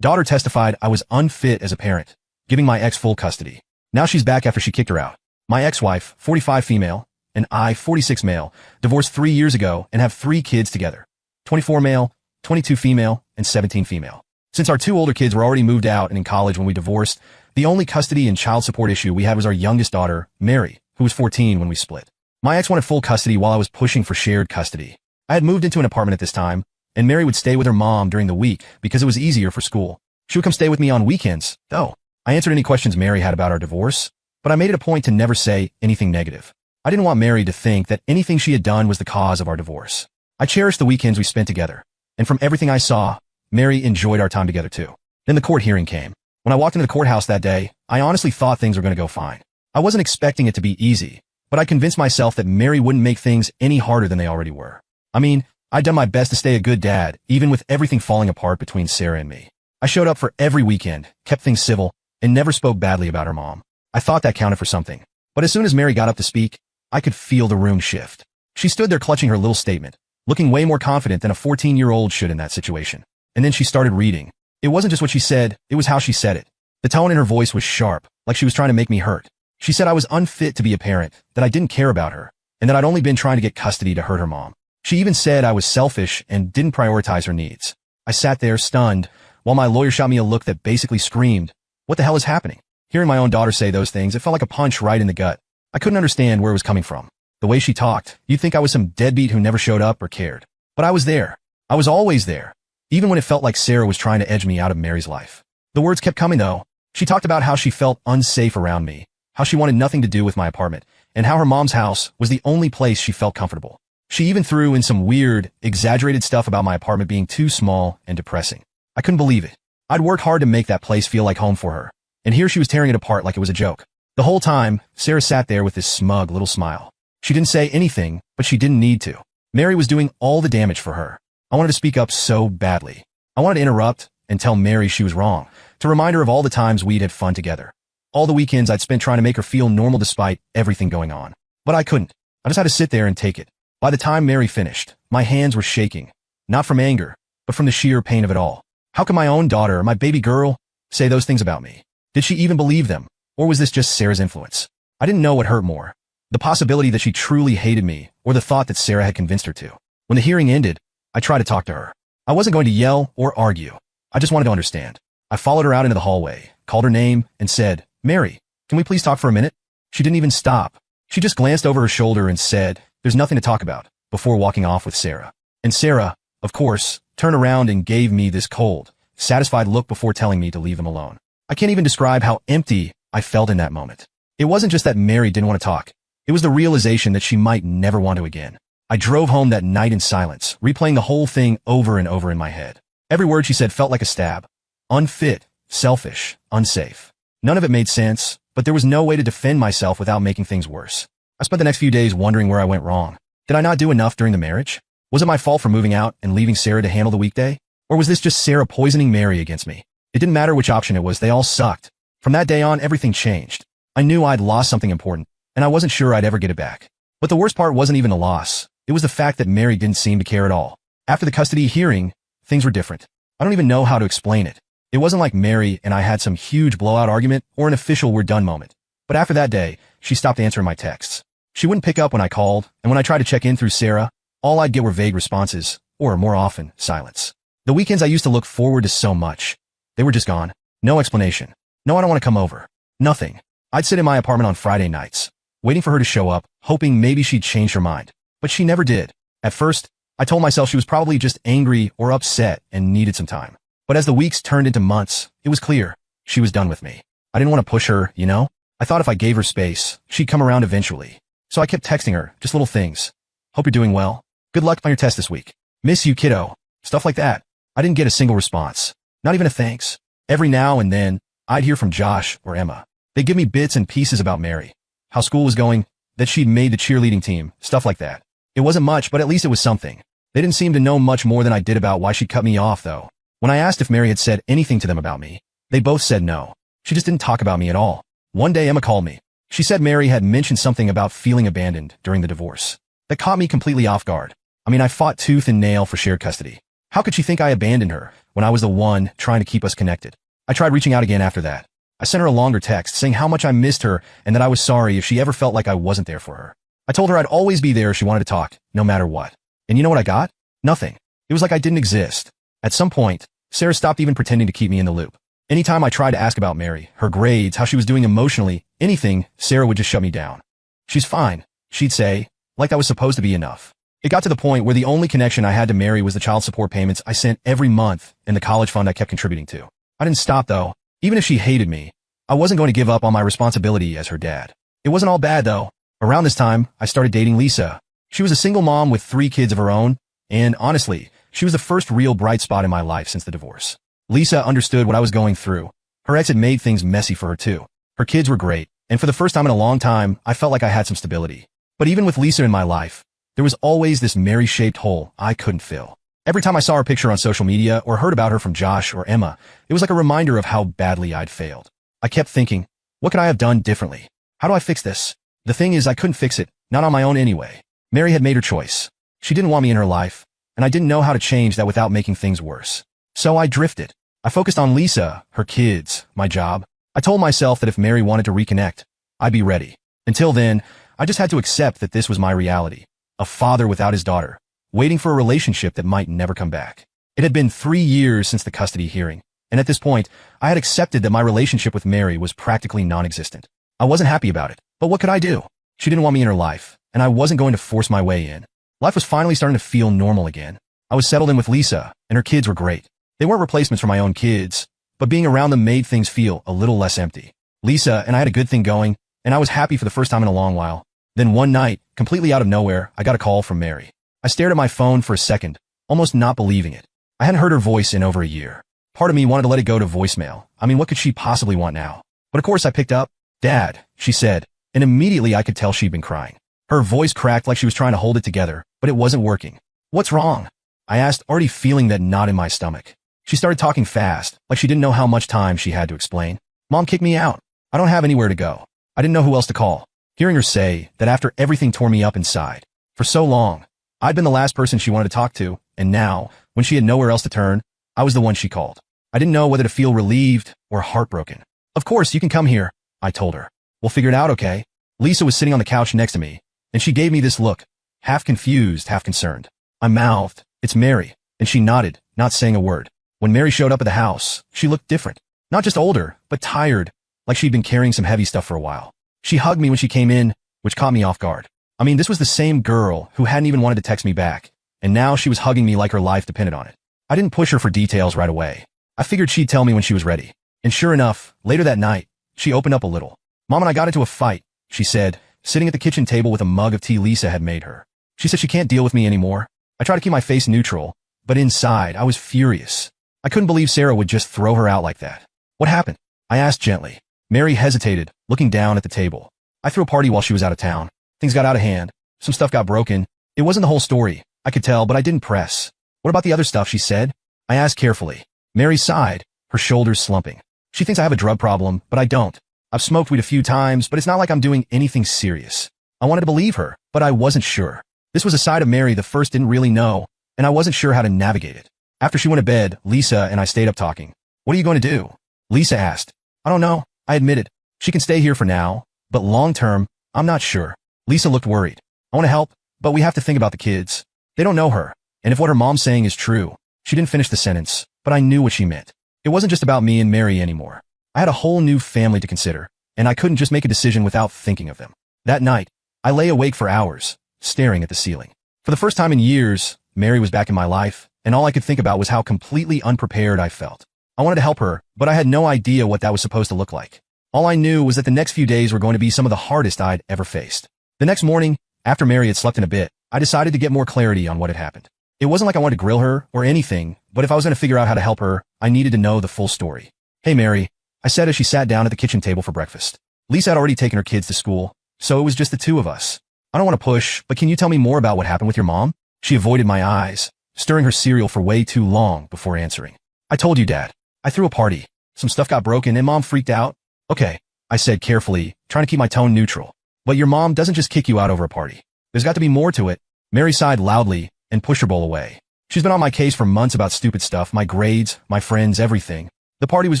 Daughter testified I was unfit as a parent, giving my ex full custody. Now she's back after she kicked her out. My ex-wife, 45 female, and I, 46 male, divorced 3 years ago and have 3 kids together. 24 male, 22 female, and 17 female. Since our 2 older kids were already moved out and in college when we divorced, the only custody and child support issue we had was our youngest daughter, Mary, who was 14 when we split. My ex wanted full custody while I was pushing for shared custody. I had moved into an apartment at this time, and Mary would stay with her mom during the week because it was easier for school. She would come stay with me on weekends, though. I answered any questions Mary had about our divorce, but I made it a point to never say anything negative. I didn't want Mary to think that anything she had done was the cause of our divorce. I cherished the weekends we spent together, and from everything I saw, Mary enjoyed our time together too. Then the court hearing came. When I walked into the courthouse that day, I honestly thought things were going to go fine. I wasn't expecting it to be easy, but I convinced myself that Mary wouldn't make things any harder than they already were. I mean, I'd done my best to stay a good dad, even with everything falling apart between Sarah and me. I showed up for every weekend, kept things civil, and never spoke badly about her mom. I thought that counted for something. But as soon as Mary got up to speak, I could feel the room shift. She stood there clutching her little statement, looking way more confident than a 14-year-old should in that situation. And then she started reading. It wasn't just what she said, it was how she said it. The tone in her voice was sharp, like she was trying to make me hurt. She said I was unfit to be a parent, that I didn't care about her, and that I'd only been trying to get custody to hurt her mom. She even said I was selfish and didn't prioritize her needs. I sat there stunned, while my lawyer shot me a look that basically screamed, "What the hell is happening?" Hearing my own daughter say those things, it felt like a punch right in the gut. I couldn't understand where it was coming from. The way she talked, you'd think I was some deadbeat who never showed up or cared. But I was there. I was always there, even when it felt like Sarah was trying to edge me out of Mary's life. The words kept coming though. She talked about how she felt unsafe around me, how she wanted nothing to do with my apartment, and how her mom's house was the only place she felt comfortable. She even threw in some weird, exaggerated stuff about my apartment being too small and depressing. I couldn't believe it. I'd worked hard to make that place feel like home for her, and here she was tearing it apart like it was a joke. The whole time, Sarah sat there with this smug little smile. She didn't say anything, but she didn't need to. Mary was doing all the damage for her. I wanted to speak up so badly. I wanted to interrupt and tell Mary she was wrong, to remind her of all the times we'd had fun together. All the weekends I'd spent trying to make her feel normal despite everything going on. But I couldn't. I just had to sit there and take it. By the time Mary finished, my hands were shaking, not from anger, but from the sheer pain of it all. How could my own daughter, my baby girl, say those things about me? Did she even believe them? Or was this just Sarah's influence? I didn't know what hurt more. The possibility that she truly hated me, or the thought that Sarah had convinced her to. When the hearing ended, I tried to talk to her. I wasn't going to yell or argue. I just wanted to understand. I followed her out into the hallway, called her name, and said, "Mary, can we please talk for a minute?" She didn't even stop. She just glanced over her shoulder and said, "There's nothing to talk about," before walking off with Sarah. And Sarah, of course, turned around and gave me this cold, satisfied look before telling me to leave them alone. I can't even describe how empty I felt in that moment. It wasn't just that Mary didn't want to talk. It was the realization that she might never want to again. I drove home that night in silence, replaying the whole thing over and over in my head. Every word she said felt like a stab. Unfit, selfish, unsafe. None of it made sense, but there was no way to defend myself without making things worse. I spent the next few days wondering where I went wrong. Did I not do enough during the marriage? Was it my fault for moving out and leaving Sarah to handle the weekday? Or was this just Sarah poisoning Mary against me? It didn't matter which option it was, they all sucked. From that day on, everything changed. I knew I'd lost something important, and I wasn't sure I'd ever get it back. But the worst part wasn't even the loss. It was the fact that Mary didn't seem to care at all. After the custody hearing, things were different. I don't even know how to explain it. It wasn't like Mary and I had some huge blowout argument or an official we're done moment. But after that day, she stopped answering my texts. She wouldn't pick up when I called, and when I tried to check in through Sarah, all I'd get were vague responses, or more often, silence. The weekends I used to look forward to so much, they were just gone. No explanation. No, I don't want to come over. Nothing. I'd sit in my apartment on Friday nights, waiting for her to show up, hoping maybe she'd change her mind. But she never did. At first, I told myself she was probably just angry or upset and needed some time. But as the weeks turned into months, it was clear she was done with me. I didn't want to push her, you know? I thought if I gave her space, she'd come around eventually. So I kept texting her, just little things. "Hope you're doing well. Good luck on your test this week. Miss you, kiddo." Stuff like that. I didn't get a single response. Not even a thanks. Every now and then, I'd hear from Josh or Emma. They'd give me bits and pieces about Mary, how school was going, that she'd made the cheerleading team, stuff like that. It wasn't much, but at least it was something. They didn't seem to know much more than I did about why she cut me off, though. When I asked if Mary had said anything to them about me, they both said no. She just didn't talk about me at all. One day Emma called me. She said Mary had mentioned something about feeling abandoned during the divorce. That caught me completely off guard. I mean, I fought tooth and nail for shared custody. How could she think I abandoned her when I was the one trying to keep us connected. I tried reaching out again after that. I sent her a longer text saying how much I missed her and that I was sorry if she ever felt like I wasn't there for her. I told her I'd always be there if she wanted to talk, no matter what. And you know what I got? Nothing. It was like I didn't exist. At some point, Sarah stopped even pretending to keep me in the loop. Anytime I tried to ask about Mary, her grades, how she was doing emotionally, anything, Sarah would just shut me down. She's fine, she'd say, like that was supposed to be enough. It got to the point where the only connection I had to Mary was the child support payments I sent every month and the college fund I kept contributing to. I didn't stop though. Even if she hated me, I wasn't going to give up on my responsibility as her dad. It wasn't all bad though. Around this time, I started dating Lisa. She was a single mom with 3 kids of her own, and honestly, she was the first real bright spot in my life since the divorce. Lisa understood what I was going through. Her ex had made things messy for her too. Her kids were great, and for the first time in a long time, I felt like I had some stability. But even with Lisa in my life, there was always this Mary-shaped hole I couldn't fill. Every time I saw her picture on social media or heard about her from Josh or Emma, it was like a reminder of how badly I'd failed. I kept thinking, what could I have done differently? How do I fix this? The thing is, I couldn't fix it, not on my own anyway. Mary had made her choice. She didn't want me in her life, and I didn't know how to change that without making things worse. So I drifted. I focused on Lisa, her kids, my job. I told myself that if Mary wanted to reconnect, I'd be ready. Until then, I just had to accept that this was my reality. A father without his daughter, waiting for a relationship that might never come back. It had been 3 years since the custody hearing, and at this point, I had accepted that my relationship with Mary was practically non-existent. I wasn't happy about it, but what could I do? She didn't want me in her life, and I wasn't going to force my way in. Life was finally starting to feel normal again. I was settled in with Lisa, and her kids were great. They weren't replacements for my own kids, but being around them made things feel a little less empty. Lisa and I had a good thing going, and I was happy for the first time in a long while. Then one night, completely out of nowhere, I got a call from Mary. I stared at my phone for a second, almost not believing it. I hadn't heard her voice in over a year. Part of me wanted to let it go to voicemail. I mean, what could she possibly want now? But of course I picked up. "Dad," she said, and immediately I could tell she'd been crying. Her voice cracked like she was trying to hold it together, but it wasn't working. "What's wrong?" I asked, already feeling that knot in my stomach. She started talking fast, like she didn't know how much time she had to explain. "Mom kicked me out. I don't have anywhere to go." I didn't know who else to call. Hearing her say that after everything tore me up inside. For so long, I'd been the last person she wanted to talk to, and now, when she had nowhere else to turn, I was the one she called. I didn't know whether to feel relieved or heartbroken. "Of course, you can come here," I told her. "We'll figure it out, okay?" Lisa was sitting on the couch next to me, and she gave me this look, half confused, half concerned. I mouthed, "It's Mary," and she nodded, not saying a word. When Mary showed up at the house, she looked different. Not just older, but tired, like she'd been carrying some heavy stuff for a while. She hugged me when she came in, which caught me off guard. I mean, this was the same girl who hadn't even wanted to text me back, and now she was hugging me like her life depended on it. I didn't push her for details right away. I figured she'd tell me when she was ready. And sure enough, later that night, she opened up a little. "Mom and I got into a fight," she said, sitting at the kitchen table with a mug of tea Lisa had made her. She said she can't deal with me anymore. I tried to keep my face neutral, but inside, I was furious. I couldn't believe Sarah would just throw her out like that. "What happened?" I asked gently. Mary hesitated, looking down at the table. "I threw a party while she was out of town. Things got out of hand. Some stuff got broken. It wasn't the whole story. I could tell, but I didn't press." "What about the other stuff?" she said. I asked carefully. Mary sighed, her shoulders slumping. "She thinks I have a drug problem, but I don't. I've smoked weed a few times, but it's not like I'm doing anything serious." I wanted to believe her, but I wasn't sure. This was a side of Mary the first didn't really know, and I wasn't sure how to navigate it. After she went to bed, Lisa and I stayed up talking. "What are you going to do?" Lisa asked. "I don't know," I admitted. "She can stay here for now, but long term, I'm not sure." Lisa looked worried. "I want to help, but we have to think about the kids. They don't know her, and if what her mom's saying is true." She didn't finish the sentence, but I knew what she meant. It wasn't just about me and Mary anymore. I had a whole new family to consider, and I couldn't just make a decision without thinking of them. That night, I lay awake for hours, staring at the ceiling. For the first time in years, Mary was back in my life, and all I could think about was how completely unprepared I felt. I wanted to help her, but I had no idea what that was supposed to look like. All I knew was that the next few days were going to be some of the hardest I'd ever faced. The next morning, after Mary had slept in a bit, I decided to get more clarity on what had happened. It wasn't like I wanted to grill her or anything, but if I was going to figure out how to help her, I needed to know the full story. "Hey, Mary," I said as she sat down at the kitchen table for breakfast. Lisa had already taken her kids to school, so it was just the two of us. "I don't want to push, but can you tell me more about what happened with your mom?" She avoided my eyes, stirring her cereal for way too long before answering. "I told you, Dad. I threw a party. Some stuff got broken and Mom freaked out." "Okay," I said carefully, trying to keep my tone neutral. "But your mom doesn't just kick you out over a party. There's got to be more to it." Mary sighed loudly and pushed her bowl away. She's been on my case for months about stupid stuff, my grades, my friends, everything. The party was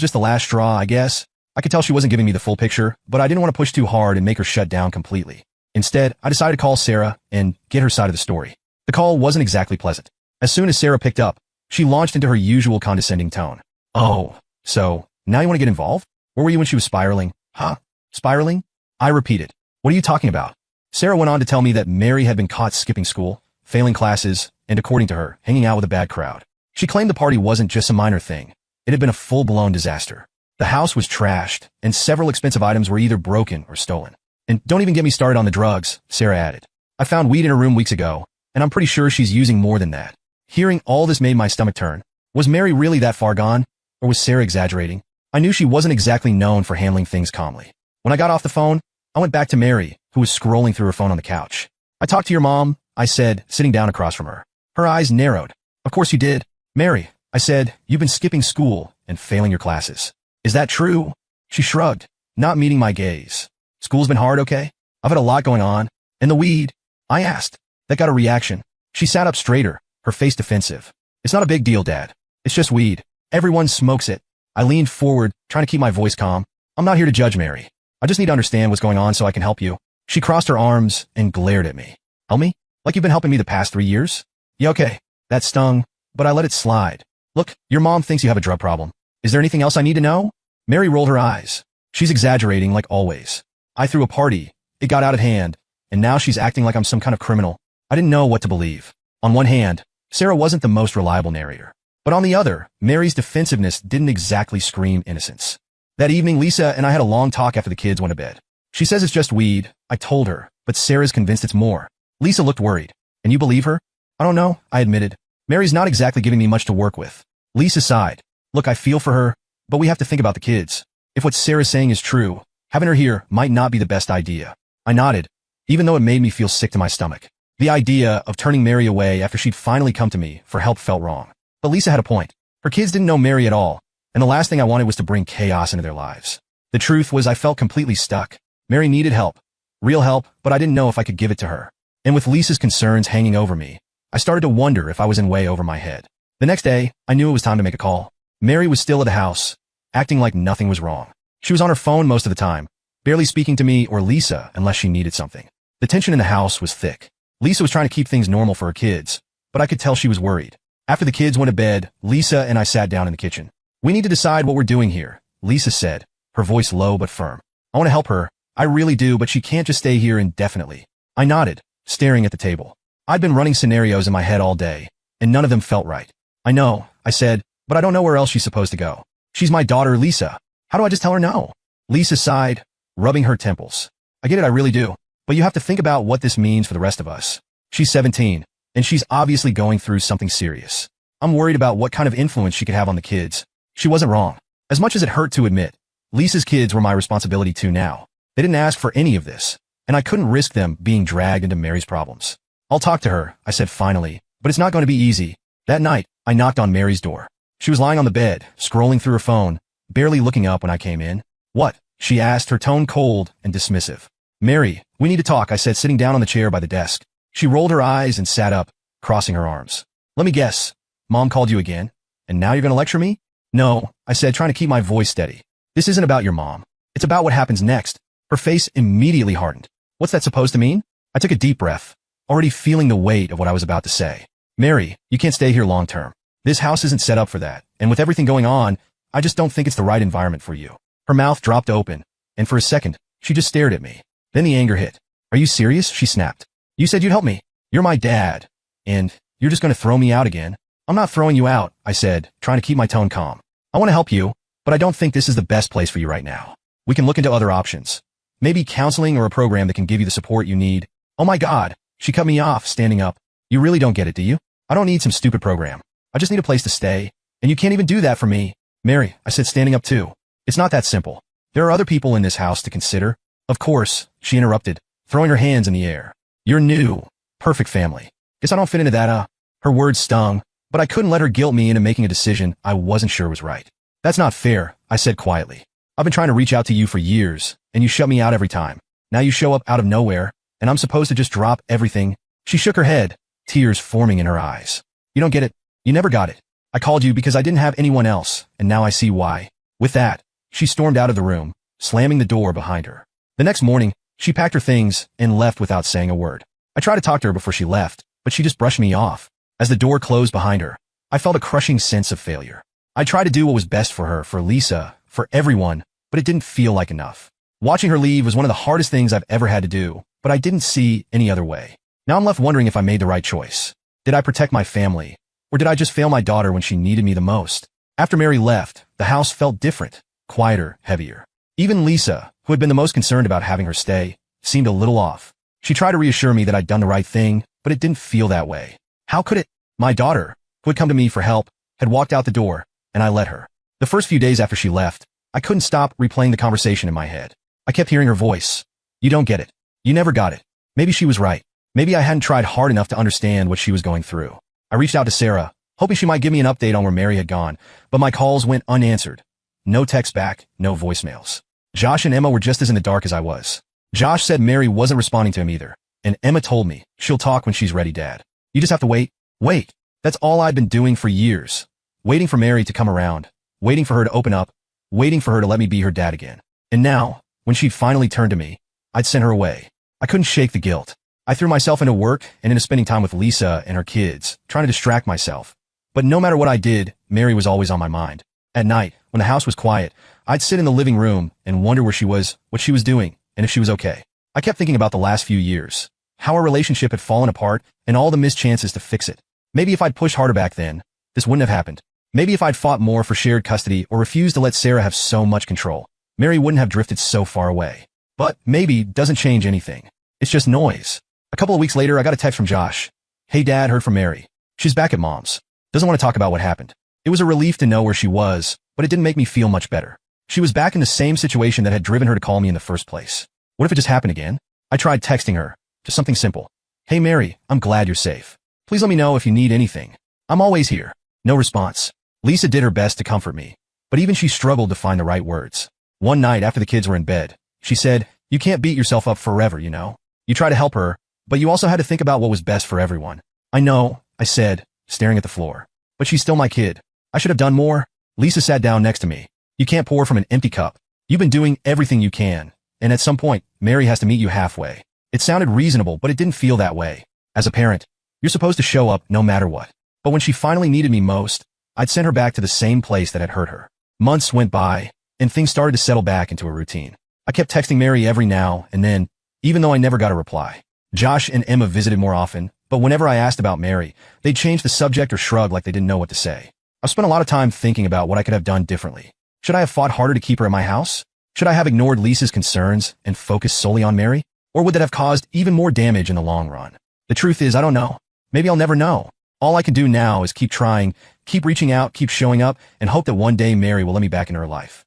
just the last straw, I guess. I could tell she wasn't giving me the full picture, but I didn't want to push too hard and make her shut down completely. Instead, I decided to call Sarah and get her side of the story. The call wasn't exactly pleasant. As soon as Sarah picked up, she launched into her usual condescending tone. Oh, so, now you want to get involved? Where were you when she was spiraling? Huh? Spiraling? I repeated. What are you talking about? Sarah went on to tell me that Mary had been caught skipping school, failing classes, and according to her, hanging out with a bad crowd. She claimed the party wasn't just a minor thing. It had been a full-blown disaster. The house was trashed, and several expensive items were either broken or stolen. And don't even get me started on the drugs, Sarah added. I found weed in her room weeks ago, and I'm pretty sure she's using more than that. Hearing all this made my stomach turn. Was Mary really that far gone? Or was Sarah exaggerating? I knew she wasn't exactly known for handling things calmly. When I got off the phone, I went back to Mary, who was scrolling through her phone on the couch. I talked to your mom, I said, sitting down across from her. Her eyes narrowed. Of course you did. Mary, I said, you've been skipping school and failing your classes. Is that true? She shrugged, not meeting my gaze. School's been hard, okay? I've had a lot going on. And the weed? I asked. That got a reaction. She sat up straighter, her face defensive. It's not a big deal, Dad. It's just weed. Everyone smokes it. I leaned forward, trying to keep my voice calm. I'm not here to judge Mary. I just need to understand what's going on so I can help you. She crossed her arms and glared at me. Help me? Like you've been helping me the past 3 years? Yeah, okay. That stung, but I let it slide. Look, your mom thinks you have a drug problem. Is there anything else I need to know? Mary rolled her eyes. She's exaggerating like always. I threw a party. It got out of hand, and now she's acting like I'm some kind of criminal. I didn't know what to believe. On one hand, Sarah wasn't the most reliable narrator. But on the other, Mary's defensiveness didn't exactly scream innocence. That evening, Lisa and I had a long talk after the kids went to bed. She says it's just weed, I told her, but Sarah's convinced it's more. Lisa looked worried. And you believe her? I don't know, I admitted. Mary's not exactly giving me much to work with. Lisa sighed. Look, I feel for her, but we have to think about the kids. If what Sarah's saying is true, having her here might not be the best idea. I nodded, even though it made me feel sick to my stomach. The idea of turning Mary away after she'd finally come to me for help felt wrong. But Lisa had a point. Her kids didn't know Mary at all, and the last thing I wanted was to bring chaos into their lives. The truth was I felt completely stuck. Mary needed help. Real help, but I didn't know if I could give it to her. And with Lisa's concerns hanging over me, I started to wonder if I was in way over my head. The next day, I knew it was time to make a call. Mary was still at the house, acting like nothing was wrong. She was on her phone most of the time, barely speaking to me or Lisa unless she needed something. The tension in the house was thick. Lisa was trying to keep things normal for her kids, but I could tell she was worried. After the kids went to bed, Lisa and I sat down in the kitchen. We need to decide what we're doing here, Lisa said, her voice low but firm. I want to help her. I really do, but she can't just stay here indefinitely. I nodded, staring at the table. I'd been running scenarios in my head all day, and none of them felt right. I know, I said, but I don't know where else she's supposed to go. She's my daughter, Lisa. How do I just tell her no? Lisa sighed, rubbing her temples. I get it, I really do. But you have to think about what this means for the rest of us. She's 17, and she's obviously going through something serious. I'm worried about what kind of influence she could have on the kids. She wasn't wrong. As much as it hurt to admit, Lisa's kids were my responsibility too now. They didn't ask for any of this, and I couldn't risk them being dragged into Mary's problems. I'll talk to her, I said finally, but it's not going to be easy. That night, I knocked on Mary's door. She was lying on the bed, scrolling through her phone, barely looking up when I came in. What? She asked, her tone cold and dismissive. Mary, we need to talk, I said, sitting down on the chair by the desk. She rolled her eyes and sat up, crossing her arms. Let me guess. Mom called you again? And now you're going to lecture me? No, I said, trying to keep my voice steady. This isn't about your mom. It's about what happens next. Her face immediately hardened. What's that supposed to mean? I took a deep breath, already feeling the weight of what I was about to say. Mary, you can't stay here long term. This house isn't set up for that, and with everything going on, I just don't think it's the right environment for you. Her mouth dropped open, and for a second, she just stared at me. Then the anger hit. Are you serious? She snapped. You said you'd help me. You're my dad. And you're just going to throw me out again? I'm not throwing you out, I said, trying to keep my tone calm. I want to help you, but I don't think this is the best place for you right now. We can look into other options. Maybe counseling or a program that can give you the support you need. Oh my God. She cut me off, standing up. You really don't get it, do you? I don't need some stupid program. I just need a place to stay. And you can't even do that for me. Mary, I said, standing up too. It's not that simple. There are other people in this house to consider. Of course, she interrupted, throwing her hands in the air. You're new. Perfect family. Guess I don't fit into that, Her words stung, but I couldn't let her guilt me into making a decision I wasn't sure was right. That's not fair, I said quietly. I've been trying to reach out to you for years, and you shut me out every time. Now you show up out of nowhere, and I'm supposed to just drop everything. She shook her head, tears forming in her eyes. You don't get it. You never got it. I called you because I didn't have anyone else, and now I see why. With that, she stormed out of the room, slamming the door behind her. The next morning, she packed her things and left without saying a word. I tried to talk to her before she left, but she just brushed me off. As the door closed behind her, I felt a crushing sense of failure. I tried to do what was best for her, for Lisa, for everyone, but it didn't feel like enough. Watching her leave was one of the hardest things I've ever had to do, but I didn't see any other way. Now I'm left wondering if I made the right choice. Did I protect my family, or did I just fail my daughter when she needed me the most? After Mary left, the house felt different, quieter, heavier. Even Lisa, who had been the most concerned about having her stay, seemed a little off. She tried to reassure me that I'd done the right thing, but it didn't feel that way. How could it? My daughter, who had come to me for help, had walked out the door, and I let her. The first few days after she left, I couldn't stop replaying the conversation in my head. I kept hearing her voice. You don't get it. You never got it. Maybe she was right. Maybe I hadn't tried hard enough to understand what she was going through. I reached out to Sarah, hoping she might give me an update on where Mary had gone, but my calls went unanswered. No text back, no voicemails. Josh and Emma were just as in the dark as I was. Josh said Mary wasn't responding to him either, and Emma told me, she'll talk when she's ready, Dad. You just have to wait. Wait. That's all I'd been doing for years. Waiting for Mary to come around, waiting for her to open up, waiting for her to let me be her dad again. And now, when she'd finally turned to me, I'd sent her away. I couldn't shake the guilt. I threw myself into work and into spending time with Lisa and her kids, trying to distract myself. But no matter what I did, Mary was always on my mind. At night, when the house was quiet, I'd sit in the living room and wonder where she was, what she was doing, and if she was okay. I kept thinking about the last few years, how our relationship had fallen apart and all the missed chances to fix it. Maybe if I'd pushed harder back then, this wouldn't have happened. Maybe if I'd fought more for shared custody or refused to let Sarah have so much control, Mary wouldn't have drifted so far away. But maybe doesn't change anything. It's just noise. A couple of weeks later, I got a text from Josh. Hey Dad, heard from Mary. She's back at Mom's. Doesn't want to talk about what happened. It was a relief to know where she was, but it didn't make me feel much better. She was back in the same situation that had driven her to call me in the first place. What if it just happened again? I tried texting her, just something simple. Hey Mary, I'm glad you're safe. Please let me know if you need anything. I'm always here. No response. Lisa did her best to comfort me, but even she struggled to find the right words. One night after the kids were in bed, she said, you can't beat yourself up forever, you know? You try to help her, but you also had to think about what was best for everyone. I know, I said, staring at the floor. But she's still my kid. I should have done more. Lisa sat down next to me. You can't pour from an empty cup. You've been doing everything you can, and at some point, Mary has to meet you halfway. It sounded reasonable, but it didn't feel that way. As a parent, you're supposed to show up no matter what. But when she finally needed me most, I'd sent her back to the same place that had hurt her. Months went by, and things started to settle back into a routine. I kept texting Mary every now and then, even though I never got a reply. Josh and Emma visited more often, but whenever I asked about Mary, they'd change the subject or shrug like they didn't know what to say. I've spent a lot of time thinking about what I could have done differently. Should I have fought harder to keep her at my house? Should I have ignored Lisa's concerns and focused solely on Mary? Or would that have caused even more damage in the long run? The truth is, I don't know. Maybe I'll never know. All I can do now is keep trying, keep reaching out, keep showing up, and hope that one day Mary will let me back into her life.